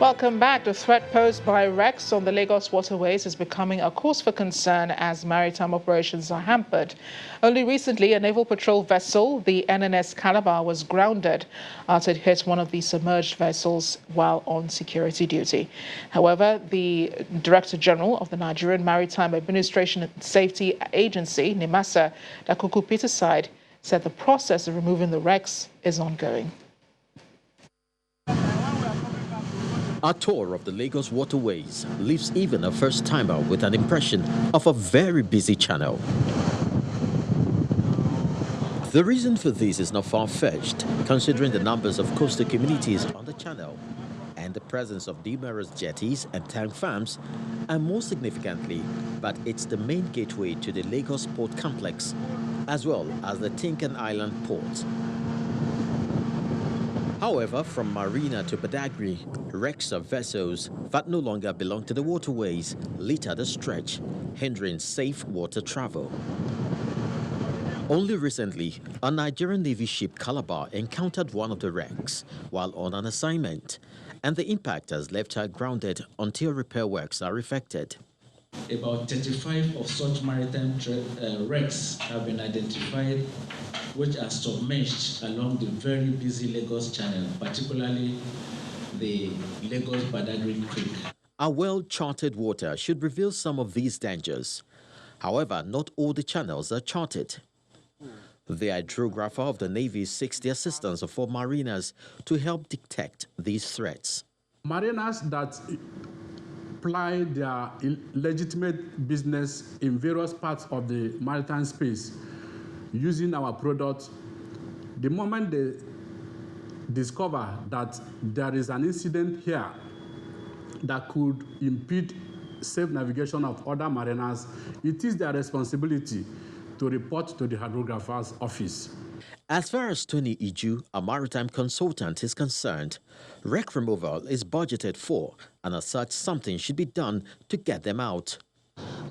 Welcome back. The threat posed by wrecks on the Lagos waterways is becoming a cause for concern as maritime operations are hampered. Only recently, a naval patrol vessel, the NNS Calabar, was grounded after it hit one of the submerged vessels while on security duty. However, the Director General of the Nigerian Maritime Administration and Safety Agency, NIMASA, Dakuku Peterside, said the process of removing the wrecks is ongoing. Our tour of the Lagos waterways leaves even a first-timer with an impression of a very busy channel. The reason for this is not far-fetched, considering the numbers of coastal communities on the channel and the presence of numerous jetties and tank farms, and more significantly, but it's the main gateway to the Lagos port complex, as well as the Tinkan Island port. However, from Marina to Badagry, wrecks of vessels that no longer belong to the waterways litter the stretch, hindering safe water travel. Only recently, a Nigerian Navy ship Calabar encountered one of the wrecks while on an assignment, and the impact has left her grounded until repair works are effected. About 35 of such maritime wrecks have been identified, which are submerged along the very busy Lagos Channel, particularly the Lagos-Badagry Creek. Our well-charted water should reveal some of these dangers. However, not all the channels are charted. The hydrographer of the Navy seeks the assistance of all mariners to help detect these threats. Mariners that ply their legitimate business in various parts of the maritime space using our product, the moment they discover that there is an incident here that could impede safe navigation of other mariners, it is their responsibility to report to the hydrographer's office. As far as Tony Iju, a maritime consultant, is concerned, wreck removal is budgeted for, and as such, something should be done to get them out.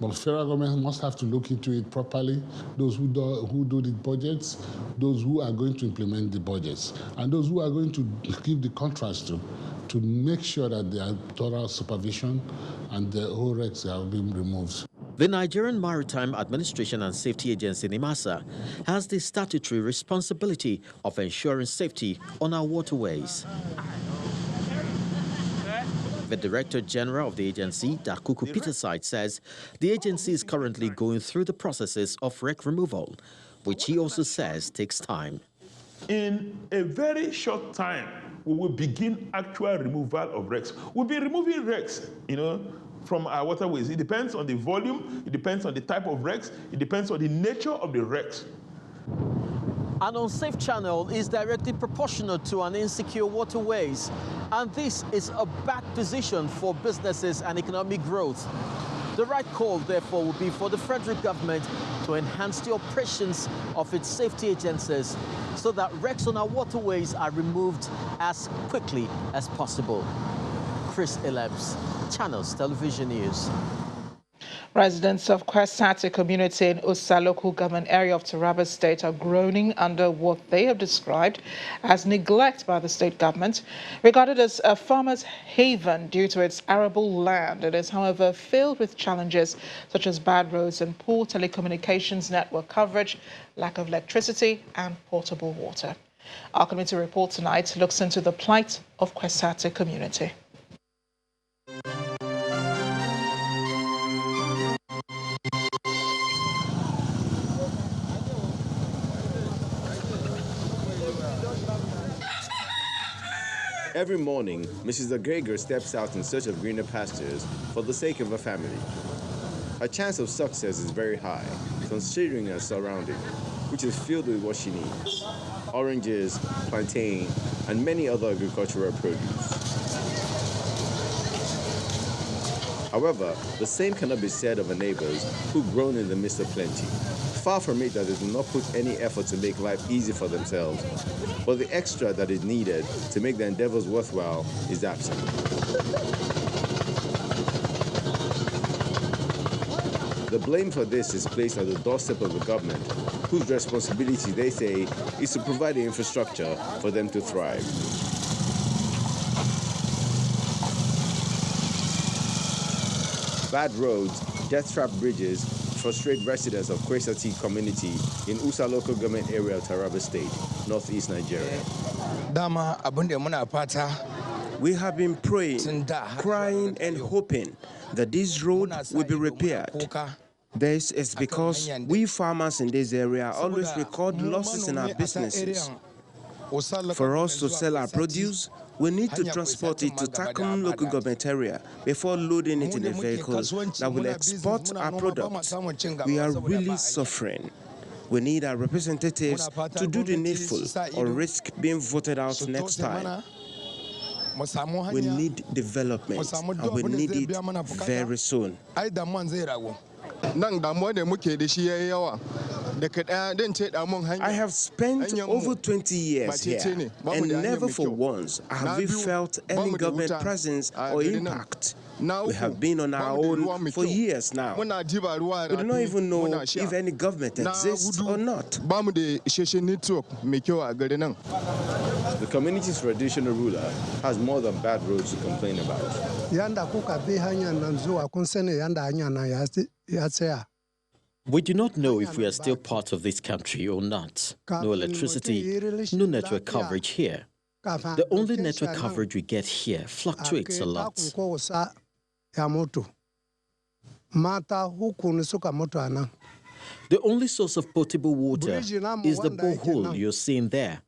But the federal government must have to look into it properly, those who do the budgets, those who are going to implement the budgets, and those who are going to give the contracts to make sure that there are thorough supervision and the whole wrecks are being removed. The Nigerian Maritime Administration and Safety Agency, NIMASA, has the statutory responsibility of ensuring safety on our waterways. The Director General of the agency, Dakuku Peterside, says the agency is currently going through the processes of wreck removal, which he also says takes time. In a very short time, we will begin actual removal of wrecks. We'll be removing wrecks, from our waterways. It depends on the volume, it depends on the type of wrecks, it depends on the nature of the wrecks. An unsafe channel is directly proportional to an insecure waterways, and this is a bad position for businesses and economic growth. The right call, therefore, will be for the federal government to enhance the operations of its safety agencies so that wrecks on our waterways are removed as quickly as possible. Chris Elebs, Channels Television News. Residents of Kwesate community in Usa local government area of Taraba State are groaning under what they have described as neglect by the state government. Regarded as a farmer's haven due to its arable land, it is, however, filled with challenges such as bad roads and poor telecommunications network coverage, lack of electricity and potable water. Our community report tonight looks into the plight of Kwesate community. Every morning, Mrs. Agregar steps out in search of greener pastures for the sake of her family. Her chance of success is very high, considering her surrounding, which is filled with what she needs: oranges, plantain, and many other agricultural produce. However, the same cannot be said of her neighbors who groan in the midst of plenty. Far from it that they do not put any effort to make life easy for themselves, but the extra that is needed to make their endeavors worthwhile is absent. The blame for this is placed at the doorstep of the government, whose responsibility, they say, is to provide the infrastructure for them to thrive. bad roads, death-trap bridges frustrate residents of Kwesati community in Usa local government area of Taraba State, northeast Nigeria. We have been praying, crying and hoping that this road will be repaired. This is because we farmers in this area always record losses in our businesses. For us to sell our produce, we need to transport it to Takum local government area before loading it in a vehicle that will export our product. We are really suffering. We need our representatives to do the needful or risk being voted out next time. We need development and we need it very soon. I have spent over 20 years here, and never for once have we felt any government presence or impact. We have been on our own for years now. We do not even know if any government exists or not. The community's traditional ruler has more than bad roads to complain about. We do not know if we are still part of this country or not. No electricity, no network coverage here. The only network coverage we get here fluctuates a lot. The only source of potable water is the borehole you're seeing there.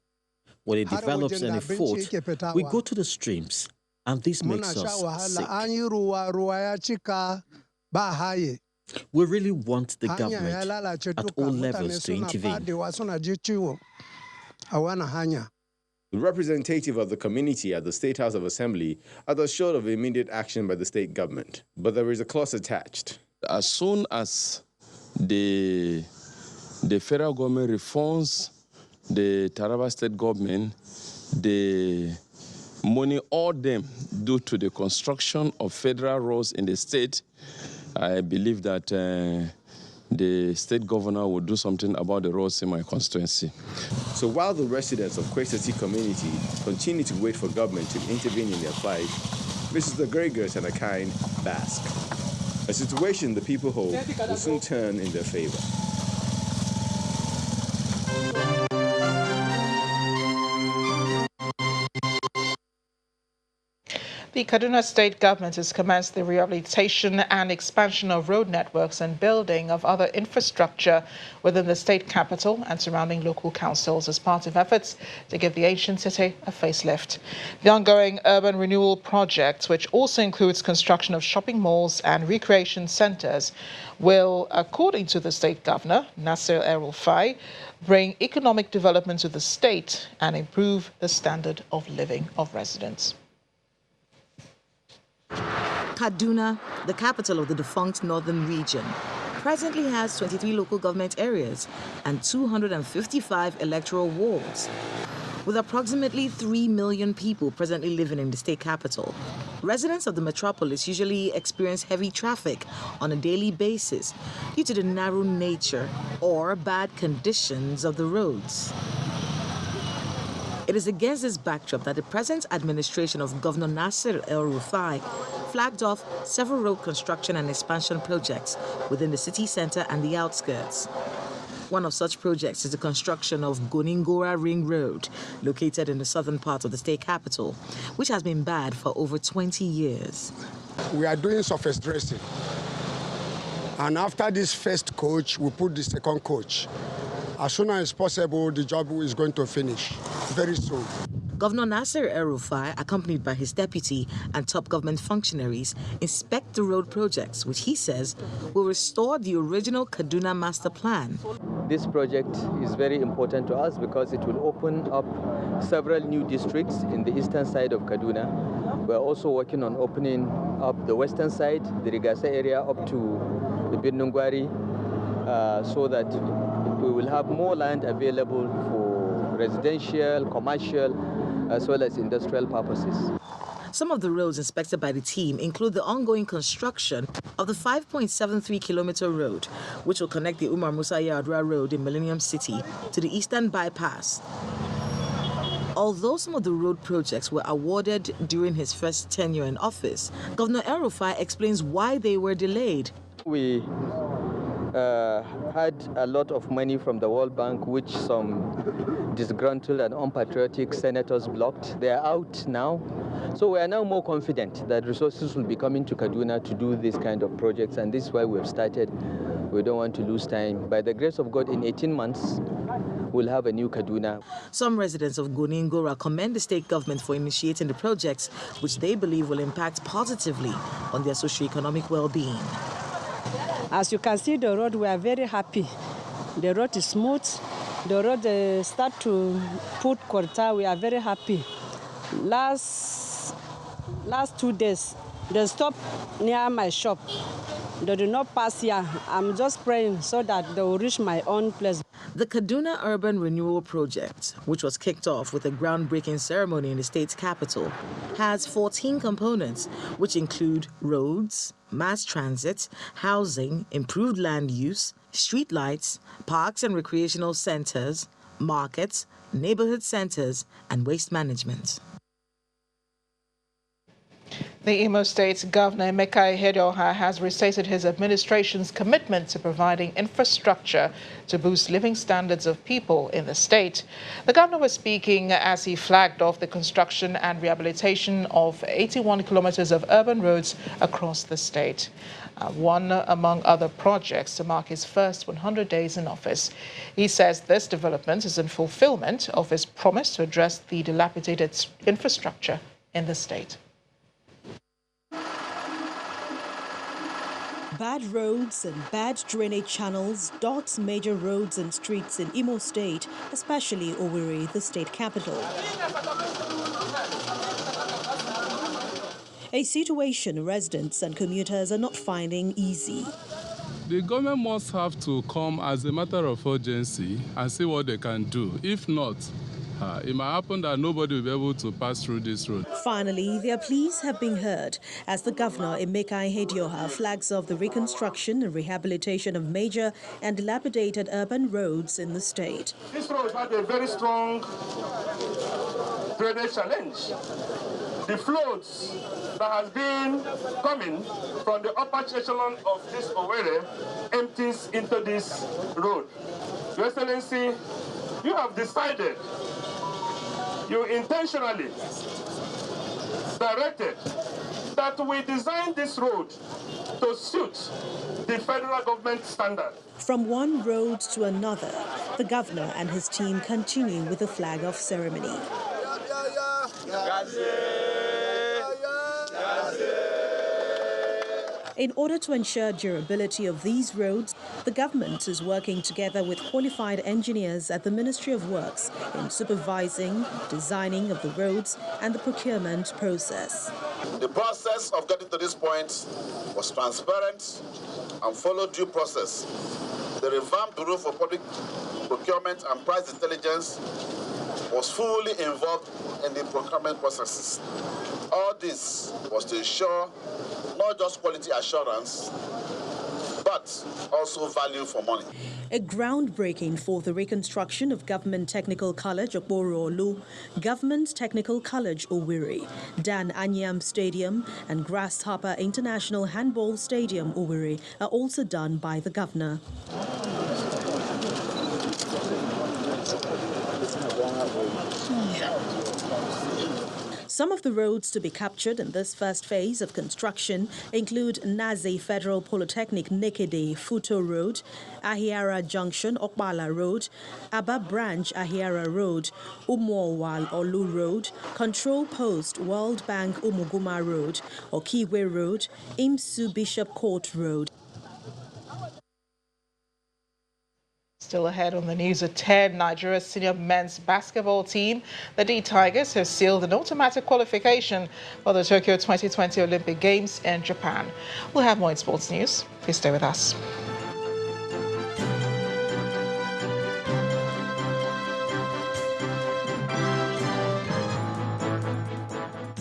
When it develops any fault, we go to the streams, and this makes us sick. We really want the government at all levels to intervene. The representative of the community at the State House of Assembly are thus short of immediate action by the state government, but there is a clause attached. As soon as the federal government reforms the Taraba State government, the money all them due to the construction of federal roads in the state, I believe that the state governor will do something about the roads in my constituency. So while the residents of Kwesati community continue to wait for government to intervene in their plight, Mrs. The Gregors and a kind bask. A situation the people hope will soon turn in their favor. The Kaduna State government has commenced the rehabilitation and expansion of road networks and building of other infrastructure within the state capital and surrounding local councils as part of efforts to give the ancient city a facelift. The ongoing urban renewal project, which also includes construction of shopping malls and recreation centers, will, according to the state governor, Nasir El-Rufai, bring economic development to the state and improve the standard of living of residents. Kaduna, the capital of the defunct northern region, presently has 23 local government areas and 255 electoral wards. With approximately 3 million people presently living in the state capital, residents of the metropolis usually experience heavy traffic on a daily basis due to the narrow nature or bad conditions of the roads. It is against this backdrop that the present administration of Governor Nasir El-Rufai flagged off several road construction and expansion projects within the city center and the outskirts. One of such projects is the construction of Goningora Ring Road, located in the southern part of the state capital, which has been bad for over 20 years. We are doing surface dressing. And after this first coach, we put the second coach. As soon as possible, the job is going to finish very soon. Governor Nasir El-Rufai, accompanied by his deputy and top government functionaries, inspect the road projects, which he says will restore the original Kaduna master plan. This project is very important to us because it will open up several new districts in the eastern side of Kaduna. We're also working on opening up the western side, the Rigasa area, up to the Birnungwari, so that we will have more land available for residential, commercial, as well as industrial purposes. Some of the roads inspected by the team include the ongoing construction of the 5.73-kilometer road, which will connect the Umar Musa Yar'Adua Road in Millennium City to the Eastern Bypass. Although some of the road projects were awarded during his first tenure in office, Governor El-Rufai explains why they were delayed. We had a lot of money from the World Bank, which some disgruntled and unpatriotic senators blocked. They are out now. So we are now more confident that resources will be coming to Kaduna to do this kind of projects, and this is why we've started. We don't want to lose time. By the grace of God, in 18 months, we'll have a new Kaduna. Some residents of Goningora commend the state government for initiating the projects, which they believe will impact positively on their socio-economic well-being. As you can see, the road, we are very happy. The road is smooth. The road start to put quarter. We are very happy. Last 2 days, they stopped near my shop. They do not pass here. I'm just praying so that they will reach my own place. The Kaduna Urban Renewal Project, which was kicked off with a groundbreaking ceremony in the state's capital, has 14 components, which include roads, mass transit, housing, improved land use, street lights, parks and recreational centers, markets, neighborhood centers, and waste management. The Imo State Governor, Emeka Ihedioha, has restated his administration's commitment to providing infrastructure to boost living standards of people in the state. The governor was speaking as he flagged off the construction and rehabilitation of 81 kilometers of urban roads across the state, one among other projects to mark his first 100 days in office. He says this development is in fulfillment of his promise to address the dilapidated infrastructure in the state. Bad roads and bad drainage channels dot major roads and streets in Imo State, especially Owerri, the state capital. A situation residents and commuters are not finding easy. The government must have to come as a matter of urgency and see what they can do. If not, it might happen that nobody will be able to pass through this road. Finally, their pleas have been heard as the governor, Emeka Ihedioha, flags off the reconstruction and rehabilitation of major and dilapidated urban roads in the state. This road had a very strong drainage challenge. The floods that has been coming from the upper echelon of this Owerri empties into this road. Your Excellency, you have decided, you intentionally directed that we design this road to suit the federal government standard. From one road to another, the governor and his team continue with the flag-off ceremony. In order to ensure durability of these roads, the government is working together with qualified engineers at the Ministry of Works in supervising, designing of the roads and the procurement process. The process of getting to this point was transparent and followed due process. The revamped Bureau for Public Procurement and Price Intelligence was fully involved in the procurement processes. All this was to ensure not just quality assurance, but also value for money. A groundbreaking for the reconstruction of Government Technical College Okporo-Olu, Government Technical College Owerri, Dan Anyam Stadium and Grasshopper International Handball Stadium Owerri are also done by the governor. Some of the roads to be captured in this first phase of construction include Nazi Federal Polytechnic Nekede Futo Road, Ahiara Junction Okbala Road, Aba Branch Ahiara Road, Umuowal Olu Road, Control Post World Bank Umuguma Road, Okiwe Road, Imsu Bishop Court Road. Still ahead on the news at 10, Nigeria's senior men's basketball team, the D Tigers, have sealed an automatic qualification for the Tokyo 2020 Olympic Games in Japan. We'll have more in sports news. Please stay with us.